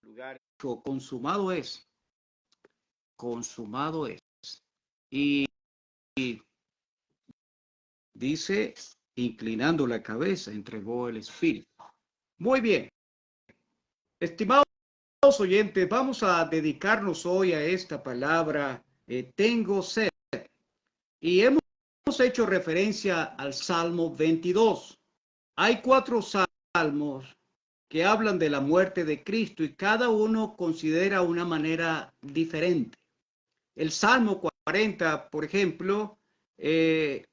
lugar, dijo, consumado es. Y dice, inclinando la cabeza, entregó el espíritu. Muy bien, estimados oyentes, vamos a dedicarnos hoy a esta palabra, tengo sed. Y hemos hecho referencia al Salmo 22. Hay 4 salmos que hablan de la muerte de Cristo y cada uno considera una manera diferente. El Salmo 40, por ejemplo,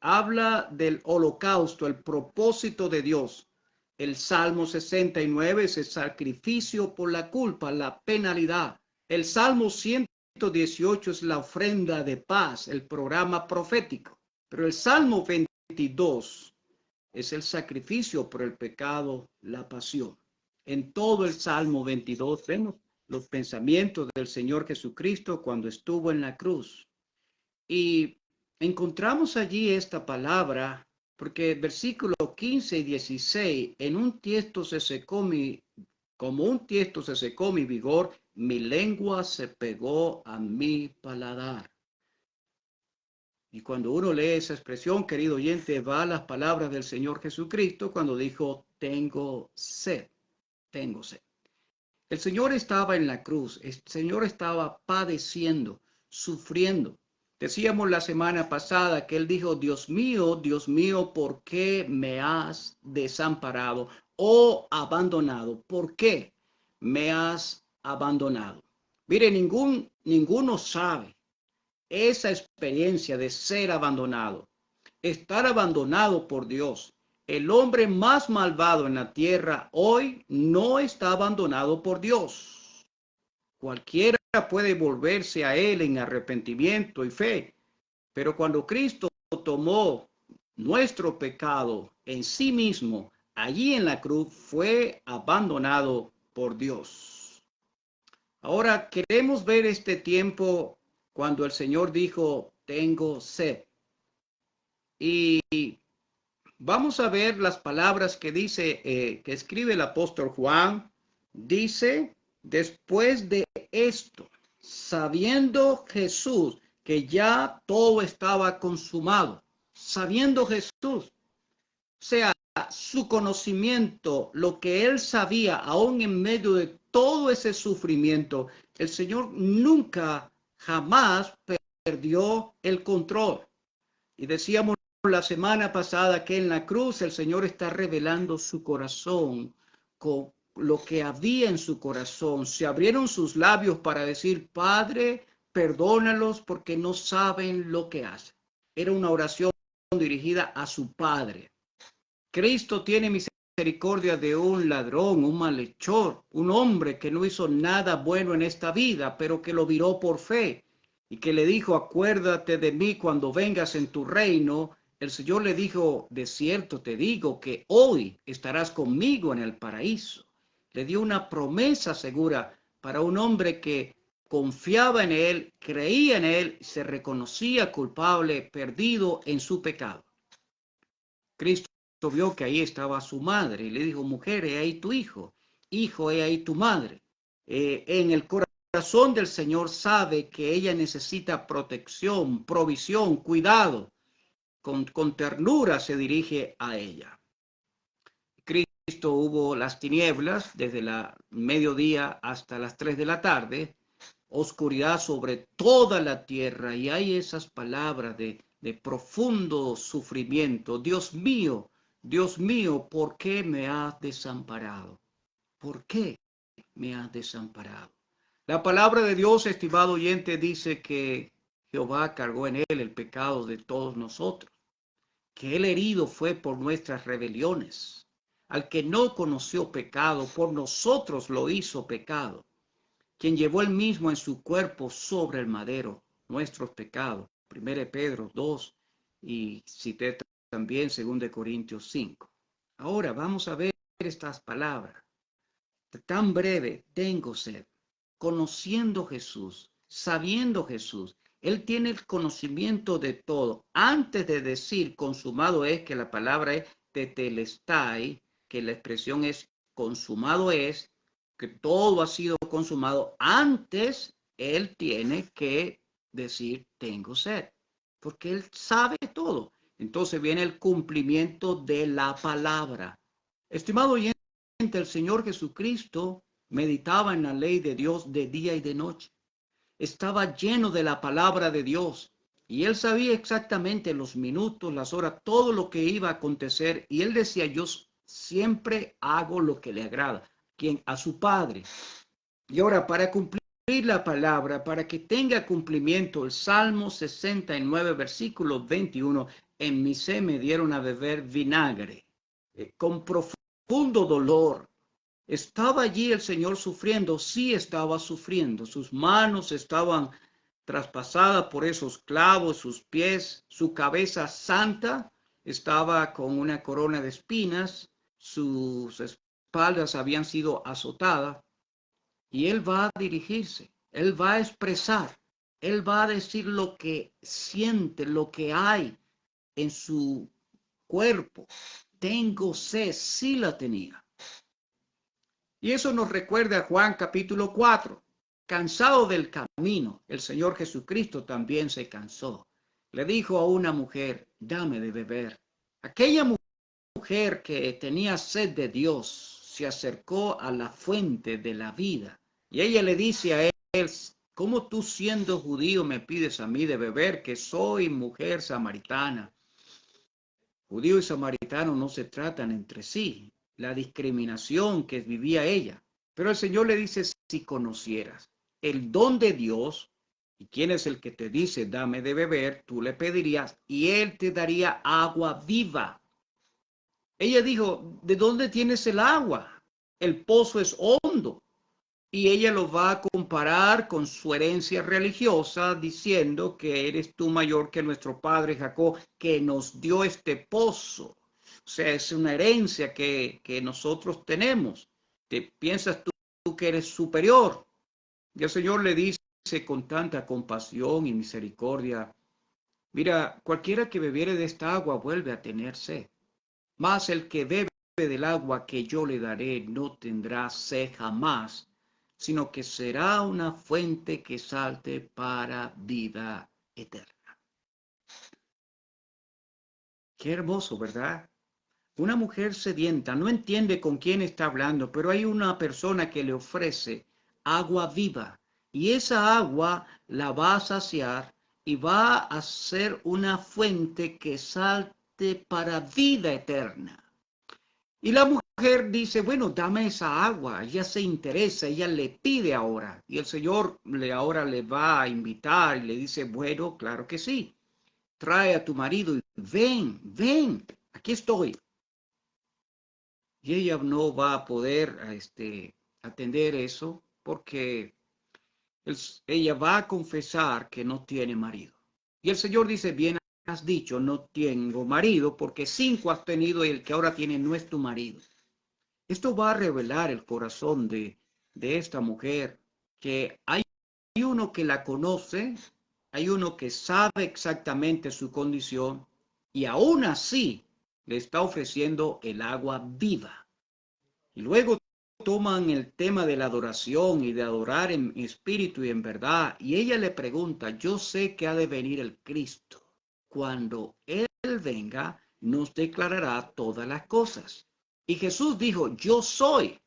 habla del holocausto, el propósito de Dios. El Salmo 69 es el sacrificio por la culpa, la penalidad. El Salmo 118 es la ofrenda de paz, el programa profético. Pero el Salmo 22 es el sacrificio por el pecado, la pasión. En todo el Salmo 22 vemos los pensamientos del Señor Jesucristo cuando estuvo en la cruz. Y encontramos allí esta palabra, porque versículos 15 y 16, en un tiesto se secó como un tiesto se secó mi vigor, mi lengua se pegó a mi paladar. Y cuando uno lee esa expresión, querido oyente, va a las palabras del Señor Jesucristo cuando dijo, tengo sed, tengo sed. El Señor estaba en la cruz, el Señor estaba padeciendo, sufriendo. Decíamos la semana pasada que Él dijo, Dios mío, ¿por qué me has desamparado o abandonado? ¿Por qué me has abandonado? Mire, ninguno sabe esa experiencia de ser abandonado, estar abandonado por Dios. El hombre más malvado en la tierra hoy no está abandonado por Dios. Cualquiera puede volverse a Él en arrepentimiento y fe, pero cuando Cristo tomó nuestro pecado en sí mismo, allí en la cruz fue abandonado por Dios. Ahora queremos ver este tiempo cuando el Señor dijo, tengo sed. Y vamos a ver las palabras que dice, que escribe el apóstol Juan. Dice, después de esto, sabiendo Jesús que ya todo estaba consumado, sabiendo Jesús, o sea, su conocimiento, lo que él sabía, aún en medio de todo ese sufrimiento, el Señor nunca, jamás perdió el control. Y decíamos la semana pasada que en la cruz el Señor está revelando su corazón con lo que había en su corazón. Se abrieron sus labios para decir, Padre, perdónalos porque no saben lo que hacen. Era una oración dirigida a su Padre. Cristo tiene misericordia de un ladrón, un malhechor, un hombre que no hizo nada bueno en esta vida, pero que lo viró por fe y que le dijo, acuérdate de mí cuando vengas en tu reino. El Señor le dijo, de cierto te digo que hoy estarás conmigo en el paraíso. Le dio una promesa segura para un hombre que confiaba en él, creía en él, se reconocía culpable, perdido en su pecado. Cristo vio que ahí estaba su madre y le dijo, mujer, he ahí tu hijo, hijo, he ahí tu madre. En el corazón del Señor sabe que ella necesita protección, provisión, cuidado. Con ternura se dirige a ella. Cristo hubo las tinieblas desde la mediodía hasta las 3 de la tarde, oscuridad sobre toda la tierra, y hay esas palabras de profundo sufrimiento. Dios mío, ¿por qué me has desamparado? ¿Por qué me has desamparado? La palabra de Dios, estimado oyente, dice que Jehová cargó en él el pecado de todos nosotros, que él herido fue por nuestras rebeliones. Al que no conoció pecado, por nosotros lo hizo pecado, quien llevó él mismo en su cuerpo sobre el madero nuestros pecados. 1 Pedro 2 y cité también 2 Corintios 5. Ahora vamos a ver estas palabras. Tan breve, tengo sed. Conociendo Jesús, sabiendo Jesús, Él tiene el conocimiento de todo. Antes de decir consumado es, que la palabra es tetelestai, que la expresión es consumado es, que todo ha sido consumado, antes él tiene que decir, tengo sed, porque él sabe todo. Entonces viene el cumplimiento de la palabra. Estimado oyente, el Señor Jesucristo meditaba en la ley de Dios de día y de noche. Estaba lleno de la palabra de Dios y él sabía exactamente los minutos, las horas, todo lo que iba a acontecer. Y él decía, yo siempre hago lo que le agrada, quien a su Padre. Y ahora, para cumplir la palabra, para que tenga cumplimiento, el Salmo 69, versículo 21, en mi sed me dieron a beber vinagre, con profundo dolor. ¿Estaba allí el Señor sufriendo? Sí, estaba sufriendo. Sus manos estaban traspasadas por esos clavos, sus pies, su cabeza santa estaba con una corona de espinas, sus espaldas habían sido azotadas. Y él va a dirigirse, él va a expresar, él va a decir lo que siente, lo que hay en su cuerpo. Tengo sed, sí la tenía. Y eso nos recuerda a Juan capítulo 4. Cansado del camino, el Señor Jesucristo también se cansó. Le dijo a una mujer, dame de beber. Aquella mujer que tenía sed de Dios se acercó a la fuente de la vida. Y ella le dice a él, ¿cómo tú siendo judío me pides a mí de beber, que soy mujer samaritana? Judío y samaritano no se tratan entre sí. La discriminación que vivía ella. Pero el Señor le dice, si conocieras el don de Dios, y quién es el que te dice, dame de beber, tú le pedirías y él te daría agua viva. Ella dijo, ¿de dónde tienes el agua? El pozo es hondo. Y ella lo va a comparar con su herencia religiosa, diciendo que eres tú mayor que nuestro padre Jacob, que nos dio este pozo. O sea, es una herencia que nosotros tenemos. ¿Te piensas tú que eres superior? Y el Señor le dice con tanta compasión y misericordia, mira, cualquiera que bebiere de esta agua vuelve a tener sed. Mas el que bebe del agua que yo le daré no tendrá sed jamás, sino que será una fuente que salte para vida eterna. Qué hermoso, ¿verdad? Una mujer sedienta no entiende con quién está hablando, pero hay una persona que le ofrece agua viva y esa agua la va a saciar y va a ser una fuente que salte para vida eterna. Y la mujer dice, bueno, dame esa agua. Ella se interesa, ella le pide ahora. Y el Señor ahora le va a invitar y le dice, bueno, claro que sí. Trae a tu marido y ven, ven, aquí estoy. Y ella no va a poder atender eso porque ella va a confesar que no tiene marido. Y el Señor dice, bien has dicho, no tengo marido, porque 5 has tenido y el que ahora tiene no es tu marido. Esto va a revelar el corazón de esta mujer, que hay uno que la conoce, hay uno que sabe exactamente su condición y aún así le está ofreciendo el agua viva. Y luego toman el tema de la adoración y de adorar en espíritu y en verdad. Y ella le pregunta, yo sé que ha de venir el Cristo. Cuando Él venga, nos declarará todas las cosas. Y Jesús dijo, yo soy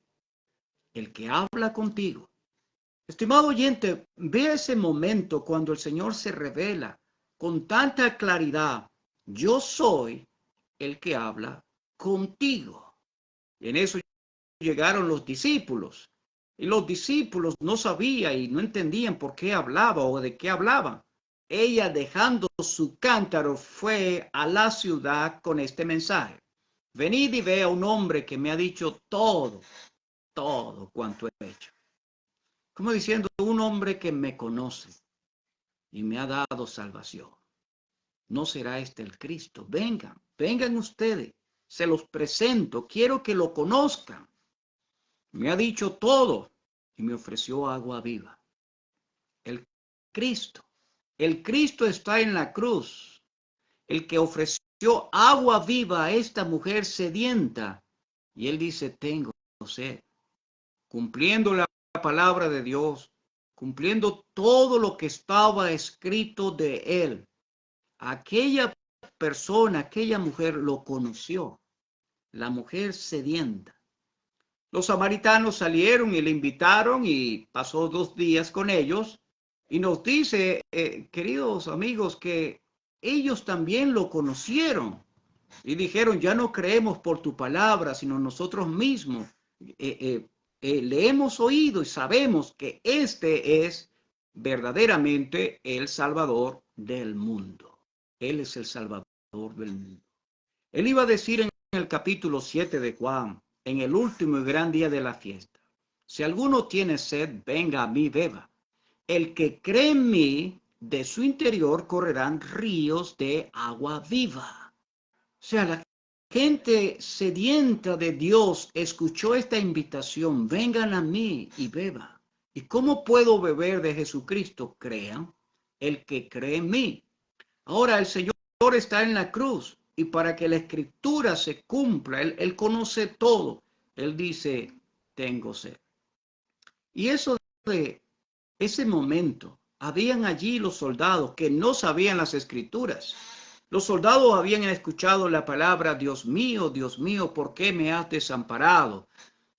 el que habla contigo. Estimado oyente, ve ese momento cuando el Señor se revela con tanta claridad. Yo soy el que habla contigo. Y en eso llegaron los discípulos. Y los discípulos no sabían y no entendían por qué hablaba o de qué hablaban. Ella, dejando su cántaro, fue a la ciudad con este mensaje. Venid y ve a un hombre que me ha dicho todo cuanto he hecho. Como diciendo, un hombre que me conoce y me ha dado salvación. ¿No será este el Cristo? Vengan, vengan ustedes. Se los presento. Quiero que lo conozcan. Me ha dicho todo y me ofreció agua viva. El Cristo. El Cristo está en la cruz. El que ofreció agua viva a esta mujer sedienta. Y él dice, tengo sed. cumpliendo la palabra de Dios, cumpliendo todo lo que estaba escrito de él. Aquella persona, aquella mujer lo conoció, la mujer sedienta. Los samaritanos salieron y le invitaron y pasó 2 días con ellos. Y nos dice, queridos amigos, que ellos también lo conocieron y dijeron, ya no creemos por tu palabra, sino nosotros mismos le hemos oído y sabemos que este es verdaderamente el Salvador del mundo. Él es el Salvador del mundo. Él iba a decir en el capítulo 7 de Juan, en el último y gran día de la fiesta, si alguno tiene sed, venga a mí, beba. El que cree en mí, de su interior correrán ríos de agua viva. O sea, la gente sedienta de Dios escuchó esta invitación, vengan a mí y beba. ¿Y cómo puedo beber de Jesucristo? Crean, el que cree en mí. Ahora el Señor está en la cruz y para que la escritura se cumpla, él conoce todo. Él dice, tengo sed. Y eso de ese momento, habían allí los soldados que no sabían las escrituras. Los soldados habían escuchado la palabra, Dios mío, ¿por qué me has desamparado?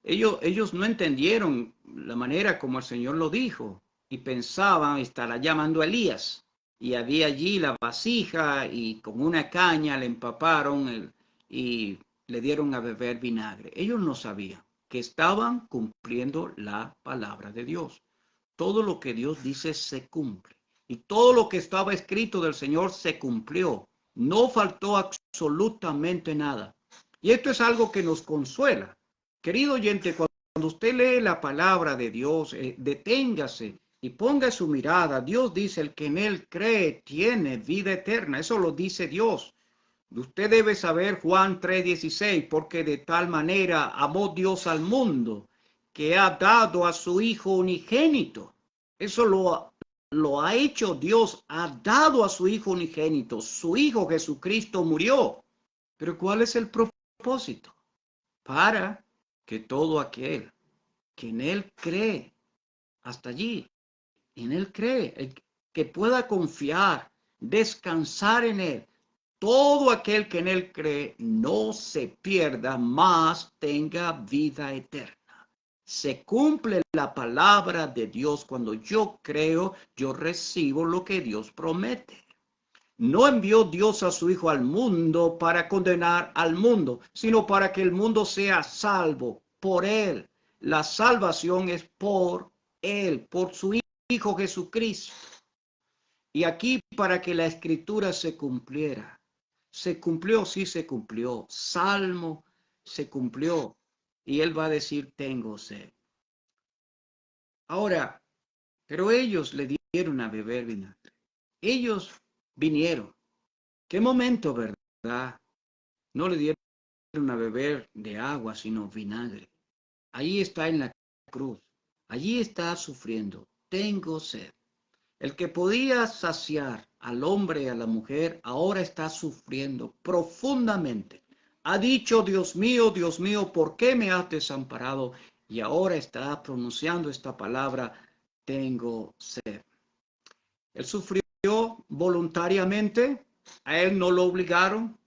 Ellos no entendieron la manera como el Señor lo dijo y pensaban, estará llamando a Elías. Y había allí la vasija y con una caña le empaparon y le dieron a beber vinagre. Ellos no sabían que estaban cumpliendo la palabra de Dios. Todo lo que Dios dice se cumple. Y todo lo que estaba escrito del Señor se cumplió. No faltó absolutamente nada. Y esto es algo que nos consuela. Querido oyente, cuando usted lee la palabra de Dios, deténgase y ponga su mirada. Dios dice, el que en él cree tiene vida eterna. Eso lo dice Dios. Usted debe saber Juan 3:16, porque de tal manera amó Dios al mundo que ha dado a su Hijo unigénito. Eso lo ha hecho Dios, ha dado a su Hijo unigénito. Su Hijo Jesucristo murió. Pero ¿cuál es el propósito? Para que todo aquel que en Él cree, hasta allí, en Él cree, el que pueda confiar, descansar en Él, todo aquel que en Él cree no se pierda, mas tenga vida eterna. Se cumple la palabra de Dios. Cuando yo creo, yo recibo lo que Dios promete. No envió Dios a su Hijo al mundo para condenar al mundo, sino para que el mundo sea salvo por Él. La salvación es por Él, por su Hijo Jesucristo. Y aquí para que la escritura se cumpliera. Se cumplió, sí se cumplió. Salmo se cumplió. Y Él va a decir, tengo sed. Ahora, pero ellos le dieron a beber vinagre. Ellos vinieron. ¿Qué momento, verdad? No le dieron a beber de agua, sino vinagre. Allí está en la cruz. Allí está sufriendo. Tengo sed. El que podía saciar al hombre y a la mujer, ahora está sufriendo profundamente. Ha dicho, Dios mío, ¿por qué me has desamparado? Y ahora está pronunciando esta palabra, tengo sed. Él sufrió voluntariamente, a él no lo obligaron,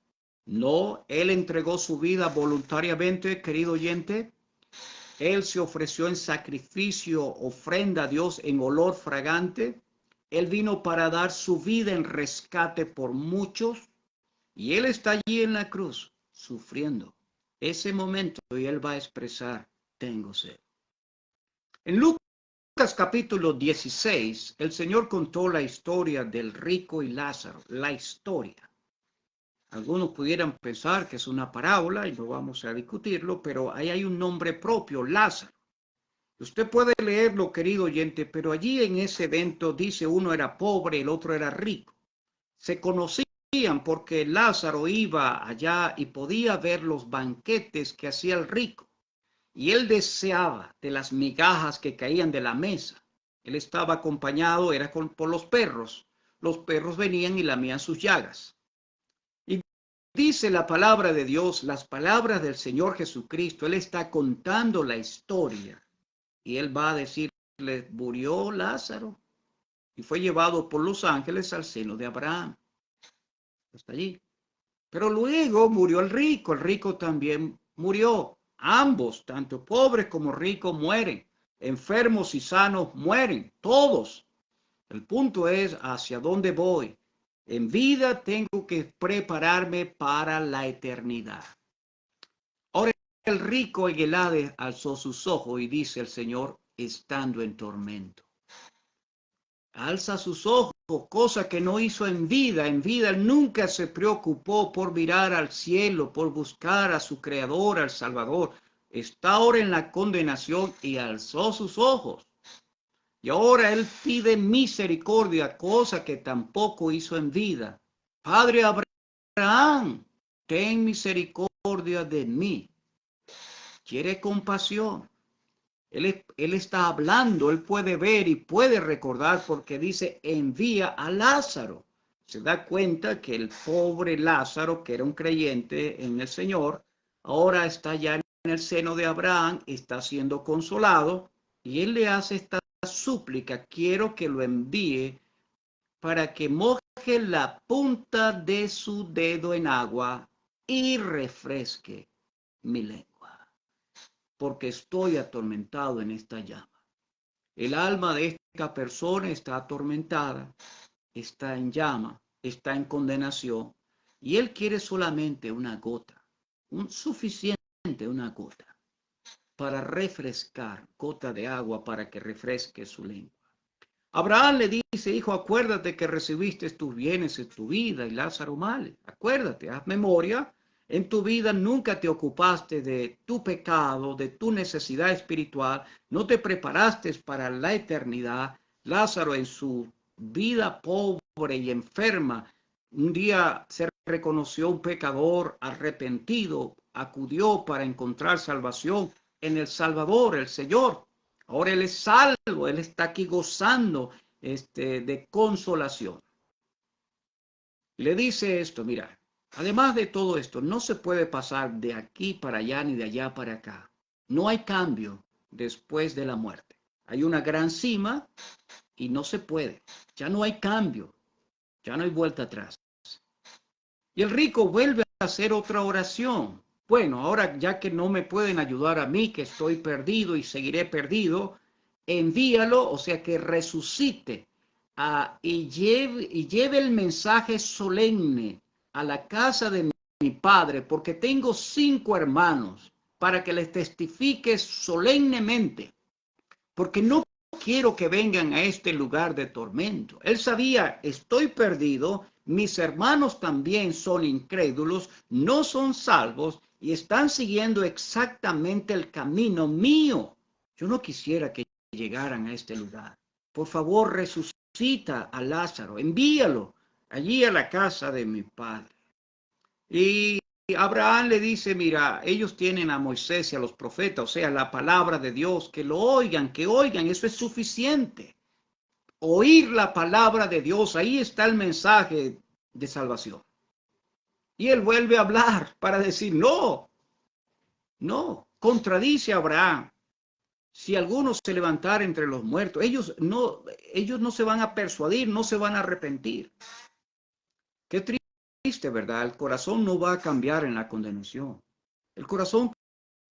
no, él entregó su vida voluntariamente, querido oyente. Él se ofreció en sacrificio, ofrenda a Dios en olor fragante. Él vino para dar su vida en rescate por muchos. Y Él está allí en la cruz, sufriendo ese momento. Y Él va a expresar, tengo sed. En Lucas capítulo 16, el Señor contó la historia del rico y Lázaro. La historia. Algunos pudieran pensar que es una parábola y no vamos a discutirlo, pero ahí hay un nombre propio, Lázaro. Usted puede leerlo, querido oyente, pero allí en ese evento dice uno era pobre, el otro era rico. Se conocían porque Lázaro iba allá y podía ver los banquetes que hacía el rico. Y él deseaba de las migajas que caían de la mesa. Él estaba acompañado, era por los perros. Los perros venían y lamían sus llagas. Y dice la palabra de Dios, las palabras del Señor Jesucristo. Él está contando la historia y él va a decirle, murió Lázaro y fue llevado por los ángeles al seno de Abraham. Hasta allí. Pero luego murió el rico también murió. Ambos, tanto pobres como ricos, mueren. Enfermos y sanos mueren, todos. El punto es hacia dónde voy. En vida tengo que prepararme para la eternidad. Ahora el rico en el Hades alzó sus ojos y dice el Señor, estando en tormento. Alza sus ojos, cosa que no hizo en vida. En vida nunca se preocupó por mirar al cielo, por buscar a su Creador, al Salvador. Está ahora en la condenación y alzó sus ojos. Y ahora él pide misericordia, cosa que tampoco hizo en vida. Padre Abraham, ten misericordia de mí. Quiere compasión. Él está hablando, él puede ver y puede recordar porque dice, envía a Lázaro. Se da cuenta que el pobre Lázaro, que era un creyente en el Señor, ahora está ya en el seno de Abraham, está siendo consolado y él le hace esta súplica, quiero que lo envíe para que moje la punta de su dedo en agua y refresque mi lengua, porque estoy atormentado en esta llama. El alma de esta persona está atormentada, está en llama, está en condenación, y él quiere solamente una gota, una gota, para refrescar, gota de agua para que refresque su lengua. Abraham le dice, hijo, acuérdate que recibiste tus bienes en tu vida y Lázaro males. Acuérdate, haz memoria. En tu vida nunca te ocupaste de tu pecado, de tu necesidad espiritual. No te preparaste para la eternidad. Lázaro en su vida pobre y enferma, un día se reconoció un pecador arrepentido, acudió para encontrar salvación en el Salvador, el Señor. Ahora él es salvo, él está aquí gozando de consolación. Le dice esto, mira, además de todo esto, no se puede pasar de aquí para allá ni de allá para acá. No hay cambio después de la muerte. Hay una gran cima y no se puede. Ya no hay cambio, ya no hay vuelta atrás. Y el rico vuelve a hacer otra oración. Bueno, ahora ya que no me pueden ayudar a mí, que estoy perdido y seguiré perdido, envíalo, o sea, que resucite y lleve el mensaje solemne a la casa de mi padre, porque tengo 5 hermanos, para que les testifique solemnemente, porque no quiero que vengan a este lugar de tormento. Él sabía, estoy perdido, mis hermanos también son incrédulos, no son salvos y están siguiendo exactamente el camino mío. Yo no quisiera que llegaran a este lugar. Por favor, resucita a Lázaro, envíalo allí a la casa de mi padre. Y Abraham le dice, mira, ellos tienen a Moisés y a los profetas, o sea, la palabra de Dios, que lo oigan, eso es suficiente. Oír la palabra de Dios, ahí está el mensaje de salvación. Y él vuelve a hablar para decir, no, contradice a Abraham. Si alguno se levantara entre los muertos, ellos no se van a persuadir, no se van a arrepentir. Qué triste, ¿verdad? El corazón no va a cambiar en la condenación. El corazón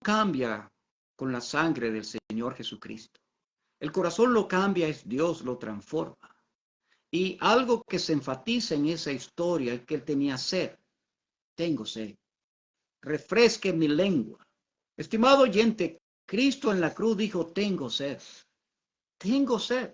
cambia con la sangre del Señor Jesucristo. El corazón lo cambia, es Dios, lo transforma. Y algo que se enfatiza en esa historia es que él tenía sed. Tengo sed. Refresque mi lengua. Estimado oyente, Cristo en la cruz dijo, tengo sed. Tengo sed.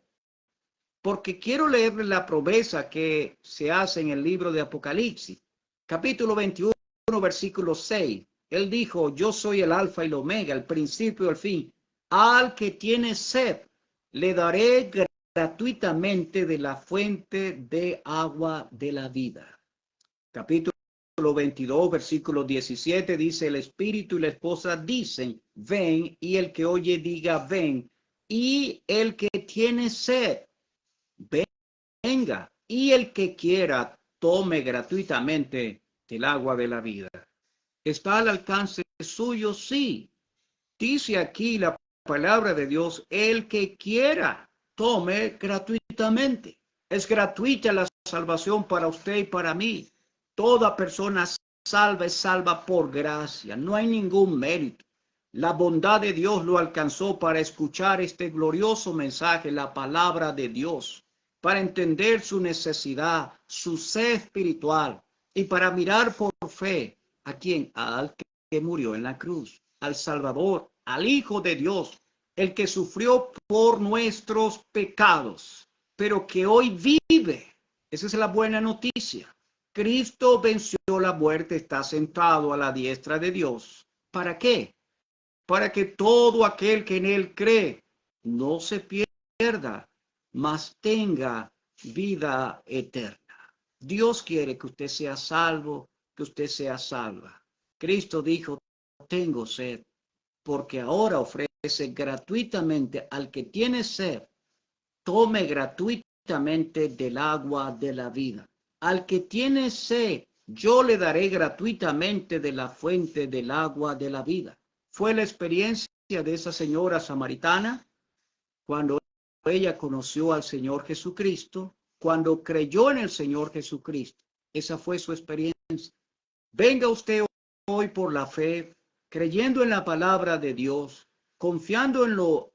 Porque quiero leerle la promesa que se hace en el libro de Apocalipsis, capítulo 21, versículo 6. Él dijo, yo soy el alfa y el omega, el principio y el fin. Al que tiene sed, le daré gratuitamente de la fuente de agua de la vida. Capítulo 22, versículo 17 dice, el espíritu y la esposa dicen, ven, y el que oye diga, ven, y el que tiene sed, venga, y el que quiera tome gratuitamente del agua de la vida. ¿Está al alcance suyo? Sí. Dice aquí la palabra de Dios, el que quiera, tome gratuitamente. Es gratuita la salvación para usted y para mí. Toda persona salva es salva por gracia. No hay ningún mérito. La bondad de Dios lo alcanzó para escuchar este glorioso mensaje, la palabra de Dios, para entender su necesidad, su sed espiritual y para mirar por fe a quien, al que murió en la cruz, al Salvador, al Hijo de Dios, el que sufrió por nuestros pecados, pero que hoy vive. Esa es la buena noticia. Cristo venció la muerte, está sentado a la diestra de Dios. ¿Para qué? Para que todo aquel que en él cree no se pierda, mas tenga vida eterna. Dios quiere que usted sea salvo, que usted sea salva. Cristo dijo, tengo sed, porque ahora ofrece gratuitamente al que tiene sed, tome gratuitamente del agua de la vida. Al que tiene sed, yo le daré gratuitamente de la fuente del agua de la vida. Fue la experiencia de esa señora samaritana cuando ella conoció al Señor Jesucristo, cuando creyó en el Señor Jesucristo. Esa fue su experiencia. Venga usted hoy por la fe, creyendo en la palabra de Dios, confiando en lo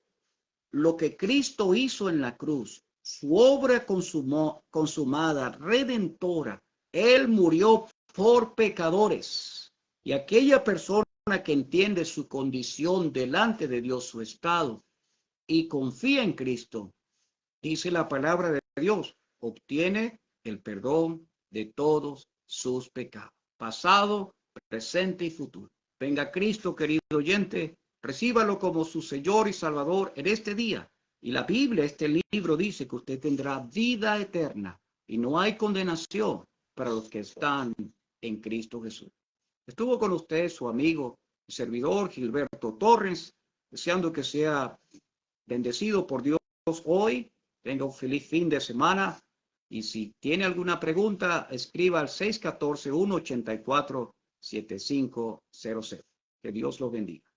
que Cristo hizo en la cruz, su obra consumada, redentora. Él murió por pecadores. Y aquella persona que entiende su condición delante de Dios, su estado, y confía en Cristo, dice la palabra de Dios, obtiene el perdón de todos sus pecados, pasado, presente y futuro. Venga Cristo, querido oyente, recíbalo como su Señor y Salvador en este día. Y la Biblia, este libro, dice que usted tendrá vida eterna y no hay condenación para los que están en Cristo Jesús. Estuvo con usted su amigo y servidor Gilberto Torres, deseando que sea bendecido por Dios hoy. Tenga un feliz fin de semana. Y si tiene alguna pregunta, escriba al 614-184-7500. Que Dios lo bendiga.